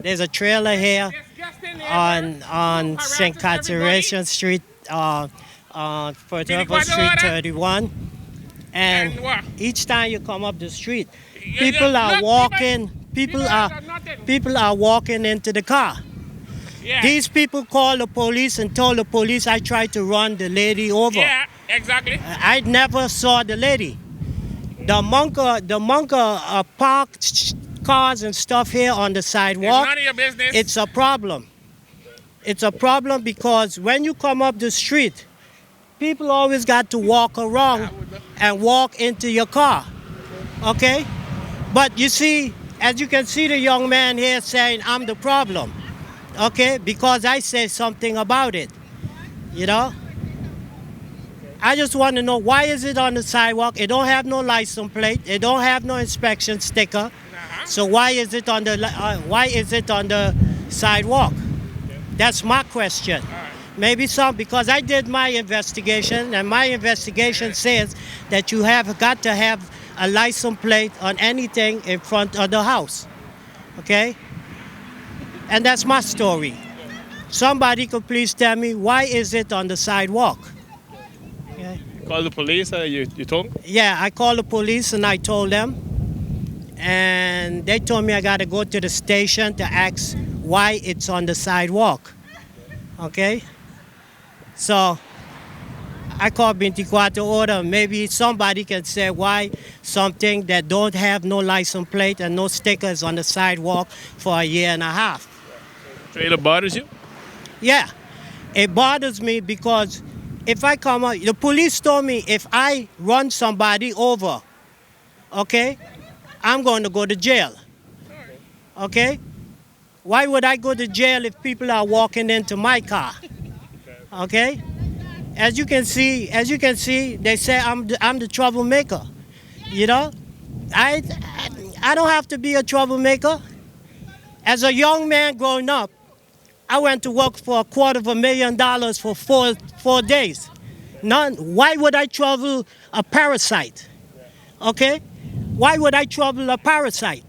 There's a trailer here on St. Catherine Street, Fort Heuvelstraat 31. And each time you come up the street, people are walking. People are walking into the car. Yeah. These people called the police and told the police I tried to run the lady over. Yeah, exactly. I never saw the lady. The monka parked cars and stuff here on the sidewalk. It's none of your business. It's a problem. It's a problem because when you come up the street, people always got to walk around and walk into your car. Okay? But you see, as you can see the young man here saying, I'm the problem. Okay? Because I say something about it. You know? I just want to know, why is it on the sidewalk? It don't have no license plate. It don't have no inspection sticker. So why is it on the sidewalk? That's my question. Maybe because I did my investigation, and my investigation says that you have got to have a license plate on anything in front of the house. Okay? And that's my story. Somebody could please tell me, why is it on the sidewalk? Okay. You called the police, you told them? Yeah, I called the police and I told them. And they told me I got to go to the station to ask why it's on the sidewalk. Okay? So I called 24 order. Maybe somebody can say why something that don't have no license plate and no stickers on the sidewalk for a year and a half. Trailer bothers you? Yeah, it bothers me because if I come out, the police told me if I run somebody over, okay, I'm going to go to jail. Okay? Why would I go to jail if people are walking into my car? Okay? As you can see, they say I'm the troublemaker. You know? I don't have to be a troublemaker. As a young man growing up, I went to work for $250,000 for 4 days. Why would I trouble a parasite? Okay? Why would I trouble a parasite?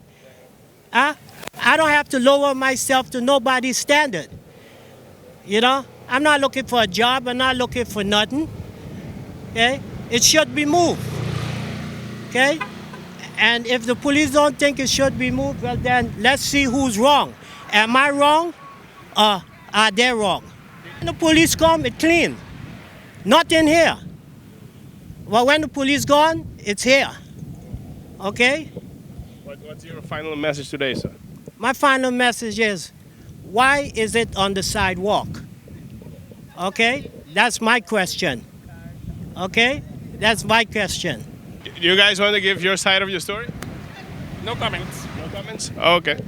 Huh? I don't have to lower myself to nobody's standard. You know? I'm not looking for a job. I'm not looking for nothing. Okay? It should be moved. Okay? And if the police don't think it should be moved, well then let's see who's wrong. Am I wrong? Or are they wrong? When the police come, it's clean. Not in here. Well, when the police gone, it's here. Okay? What's your final message today, sir? My final message is, why is it on the sidewalk? Okay? That's my question. Okay? That's my question. Do you guys want to give your side of your story? No comments. No comments? Okay.